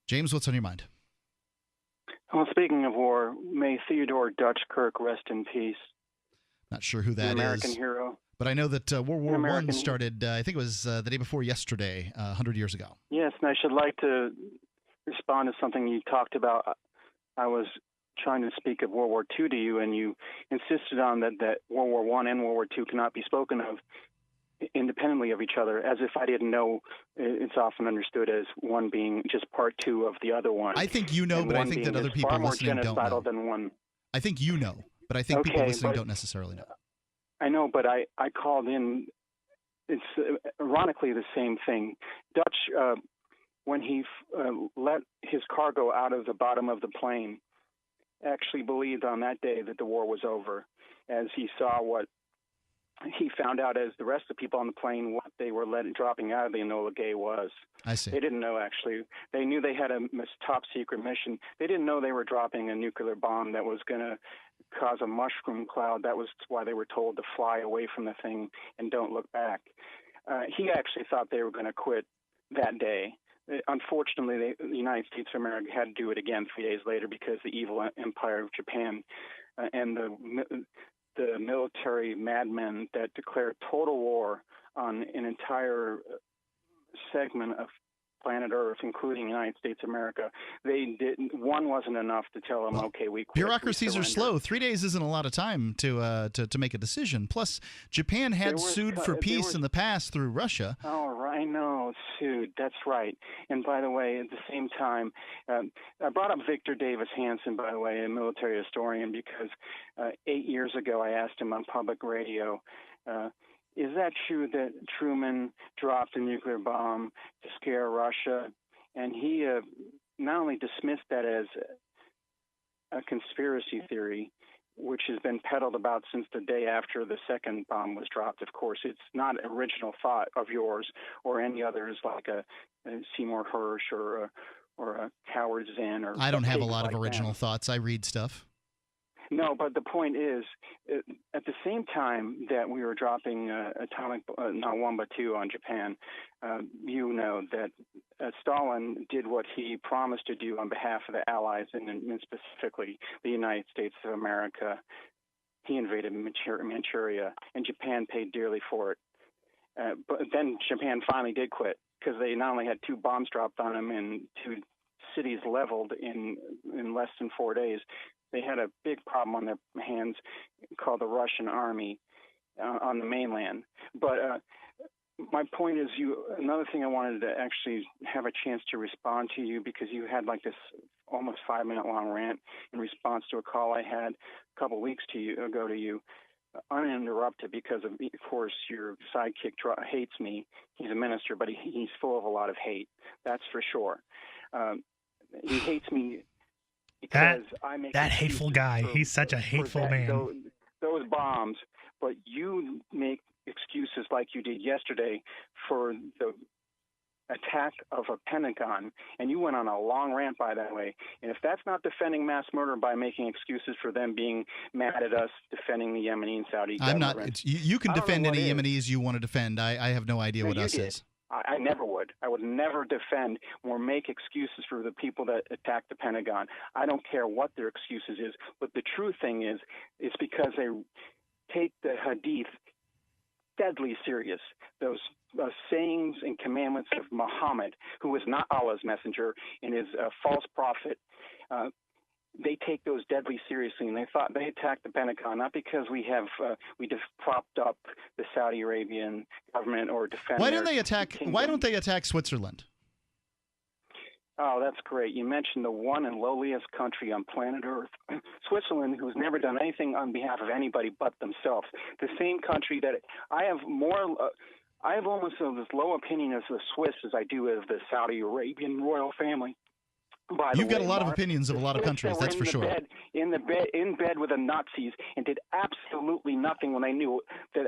James, what's on your mind? Well, speaking of war, may Theodore Dutch Kirk rest in peace. Not sure who that An American is, hero. but I know that World War I started, I think it was the day before yesterday, 100 years ago. Yes, and I should like to respond to something you talked about. I was trying to speak of World War II to you, and you insisted on that World War I and World War II cannot be spoken of independently of each other, as if I didn't know. It's often understood as one being just part two of the other one. I think you know, but I think that other people listening don't know. Than one. I think you know, but I think people listening don't necessarily know. I know, but I called in. It's ironically the same thing. Dutch, when he let his cargo out of the bottom of the plane, actually believed on that day that the war was over, as he saw what he found out as the rest of the people on the plane what they were dropping out of the Enola Gay was. I see. They didn't know, actually. They knew they had a top-secret mission. They didn't know they were dropping a nuclear bomb that was going to cause a mushroom cloud. That was why they were told to fly away from the thing and don't look back. He actually thought they were going to quit that day. Unfortunately, the United States of America had to do it again 3 days later because the evil empire of Japan and the military madmen that declared total war on an entire segment of planet Earth, including the United States of America, one wasn't enough to tell them, okay, we quit. Bureaucracies are slow. 3 days isn't a lot of time to make a decision. Plus, Japan had sued for peace in the past through Russia. Oh, right, I know, sued. That's right. And by the way, at the same time, I brought up Victor Davis Hanson, by the way, a military historian, because 8 years ago I asked him on public radio, is that true that Truman dropped a nuclear bomb to scare Russia? And he not only dismissed that as a conspiracy theory, which has been peddled about since the day after the second bomb was dropped. Of course, it's not an original thought of yours or any others like a Seymour Hersh or a Howard Zinn. Or I don't have a lot of original thoughts. I read stuff. No, but the point is, at the same time that we were dropping atomic, not one but two on Japan, you know that Stalin did what he promised to do on behalf of the Allies, and specifically the United States of America. He invaded Manchuria, and Japan paid dearly for it. But then Japan finally did quit, because they not only had two bombs dropped on them and two cities leveled in less than 4 days, they had a big problem on their hands called the Russian army on the mainland. But my point is, another thing I wanted to actually have a chance to respond to you, because you had like this almost 5 minute long rant in response to a call I had a couple weeks ago to you, uninterrupted, because of course your sidekick hates me. He's a minister, but he's full of a lot of hate. That's for sure. He hates me. That hateful guy. He's such a hateful man. Those bombs, but you make excuses like you did yesterday for the attack of a Pentagon, and you went on a long rant by that way. And if that's not defending mass murder by making excuses for them being mad at us defending the Yemeni and Saudi government. I'm not. You can defend any Yemenis you want to defend. I have no idea what us is. I never would. I would never defend or make excuses for the people that attacked the Pentagon. I don't care what their excuses is. But the true thing is, it's because they take the Hadith deadly serious. Those sayings and commandments of Muhammad, who is not Allah's messenger and is a false prophet, they take those deadly seriously, and they attacked the Pentagon not because we propped up the Saudi Arabian government or defend. Why don't they attack Switzerland? Oh, that's great. You mentioned the one and lowliest country on planet Earth, Switzerland, who's never done anything on behalf of anybody but themselves. The same country that I have almost as low opinion of the Swiss as I do of the Saudi Arabian royal family. You've got a lot of opinions of a lot of countries, that's for sure. In bed with the Nazis and did absolutely nothing when they knew that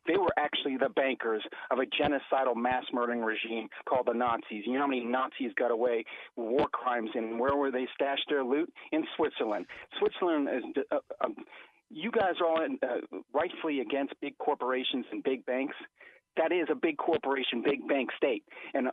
they were actually the bankers of a genocidal mass murdering regime called the Nazis. You know how many Nazis got away with war crimes, and where were they stashed their loot? In Switzerland. Switzerland is you guys are all rightfully against big corporations and big banks. That is a big corporation, big bank state. And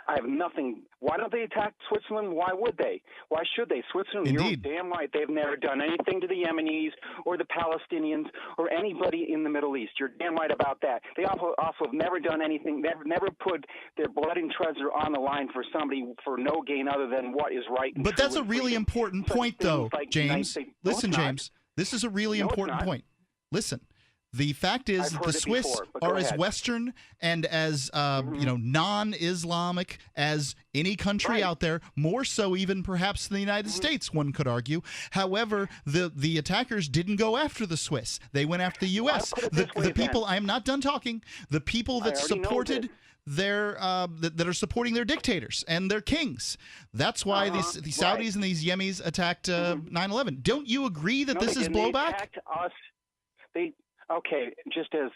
I have nothing. Why don't they attack Switzerland? Why would they? Why should they? Switzerland, Indeed. You're damn right. They've never done anything to the Yemenis or the Palestinians or anybody in the Middle East. You're damn right about that. They also have never done anything. They've never put their blood and treasure on the line for somebody for no gain other than what is right. And but true that's a really important point, though, like James. Listen, James. This is a really important point. Listen. The fact is that the Swiss are as Western and as non-Islamic as any country out there, more so even perhaps than the United States, one could argue. However, the attackers didn't go after the Swiss. They went after the U.S. The people, I am not done talking, the people that supported that are supporting their dictators and their kings. That's why the Saudis and these Yemenis attacked 9/11. Don't you agree that this is blowback? They attacked us. Okay, just as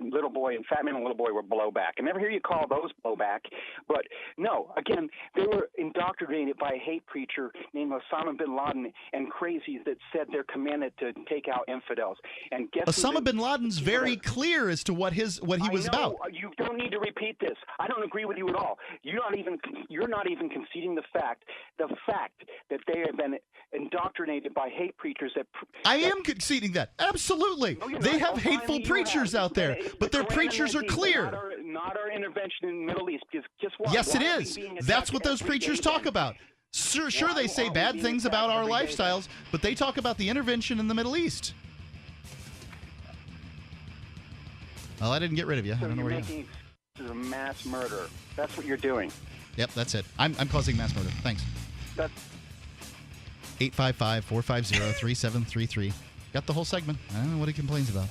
Little Boy and Fat Man and Little Boy were blowback. I never hear you call those blowback. But no, again, they were indoctrinated by a hate preacher named Osama bin Laden and crazies that said they're commanded to take out infidels. And guess Osama bin Laden's very clear as to what he was about. You don't need to repeat this. I don't agree with you at all. You're not even conceding the fact that they have been indoctrinated by hate preachers. I am conceding that. Absolutely. No, they have hateful preachers out there, but their preachers are clear. Not our intervention in the Middle East. Because guess what? Yes, it is. That's what those preachers talk about. Sure, they say bad things about our lifestyles, but they talk about the intervention in the Middle East. Well, I didn't get rid of you. I don't know where you are. This is a mass murder. That's what you're doing. Yep, that's it. I'm causing mass murder. Thanks. That's 855-450-3733. Got the whole segment. I don't know what he complains about.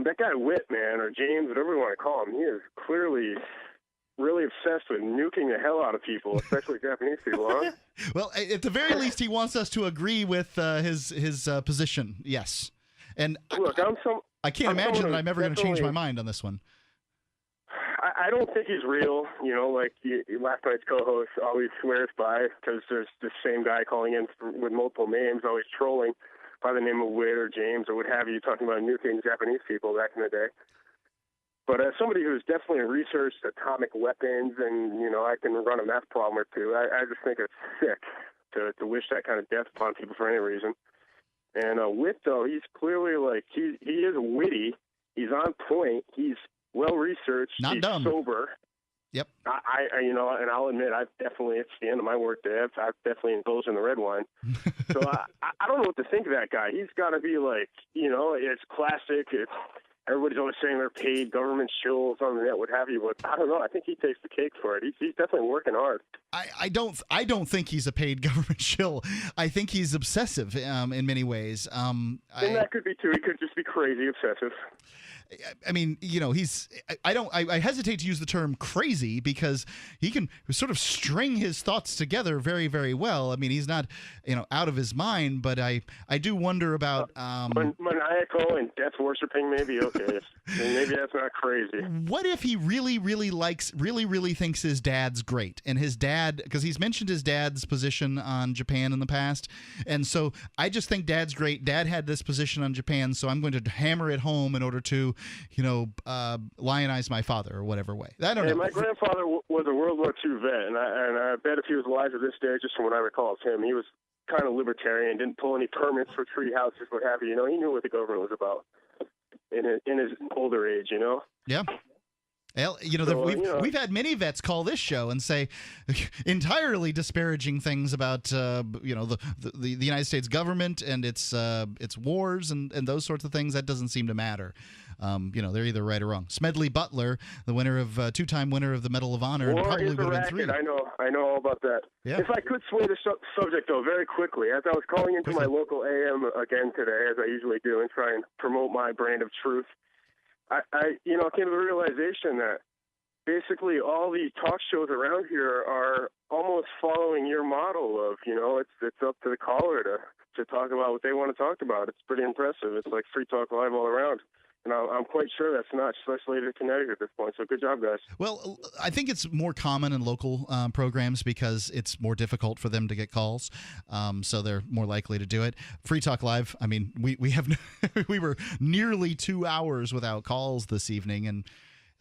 That guy Witt, man, or James, whatever you want to call him, he is clearly really obsessed with nuking the hell out of people, especially Japanese people, huh? Well, at the very least, he wants us to agree with his position, yes. And look, I can't imagine that I'm ever going to change my mind on this one. I don't think he's real, like last night's co-host always swears by, because there's this same guy calling in with multiple names, always trolling by the name of Witt or James or what have you, talking about nuking Japanese people back in the day. But as somebody who's definitely researched atomic weapons and, I can run a math problem or two, I just think it's sick to wish that kind of death upon people for any reason. And Witt, though, he's clearly he is witty. He's on point. He's well-researched. Not he's dumb. Sober. Yep. And I'll admit, it's the end of my workday. I've definitely indulged in the red wine. So I don't know what to think of that guy. He's got to be it's classic. Everybody's always saying they're paid government shills on the net, what have you. But I don't know. I think he takes the cake for it. He's definitely working hard. I don't think he's a paid government shill. I think he's obsessive in many ways. And that could be too. He could just be crazy obsessive. I mean, I hesitate to use the term crazy because he can sort of string his thoughts together very, very well. I mean, he's not, out of his mind, but I do wonder about maniacal and death worshiping. Maybe okay, maybe that's not crazy. What if he really, really really thinks his dad's great, and his dad, because he's mentioned his dad's position on Japan in the past, and so I just think dad's great. Dad had this position on Japan, so I'm going to hammer it home in order to lionize my father or whatever way. I don't know. My grandfather was a World War II vet, and I bet if he was alive to this day, just from what I recall of him, he was kind of libertarian, didn't pull any permits for tree houses, what have you. He knew what the government was about in his older age, Yeah. Well, we've had many vets call this show and say entirely disparaging things about the United States government and its wars and those sorts of things. That doesn't seem to matter. They're either right or wrong. Smedley Butler, the two-time winner of the Medal of Honor, and probably would have been 3. I know all about that. Yeah. If I could sway the subject though very quickly, as I was calling into my local AM again today, as I usually do, and try and promote my brand of truth. I came to the realization that basically all the talk shows around here are almost following your model of, it's up to the caller to talk about what they want to talk about. It's pretty impressive. It's like Free Talk Live all around. And I'm quite sure that's not just isolated to Connecticut at this point. So good job, guys. Well, I think it's more common in local programs because it's more difficult for them to get calls. So they're more likely to do it. Free Talk Live, I mean, we were nearly 2 hours without calls this evening. And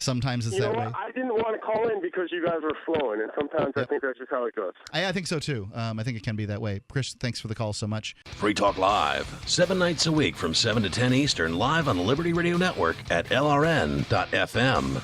Sometimes it's that way. I didn't want to call in because you guys were flowing, and sometimes I think that's just how it goes. I think so, too. I think it can be that way. Chris, thanks for the call so much. Free Talk Live, 7 nights a week from 7 to 10 Eastern, live on the Liberty Radio Network at LRN.FM.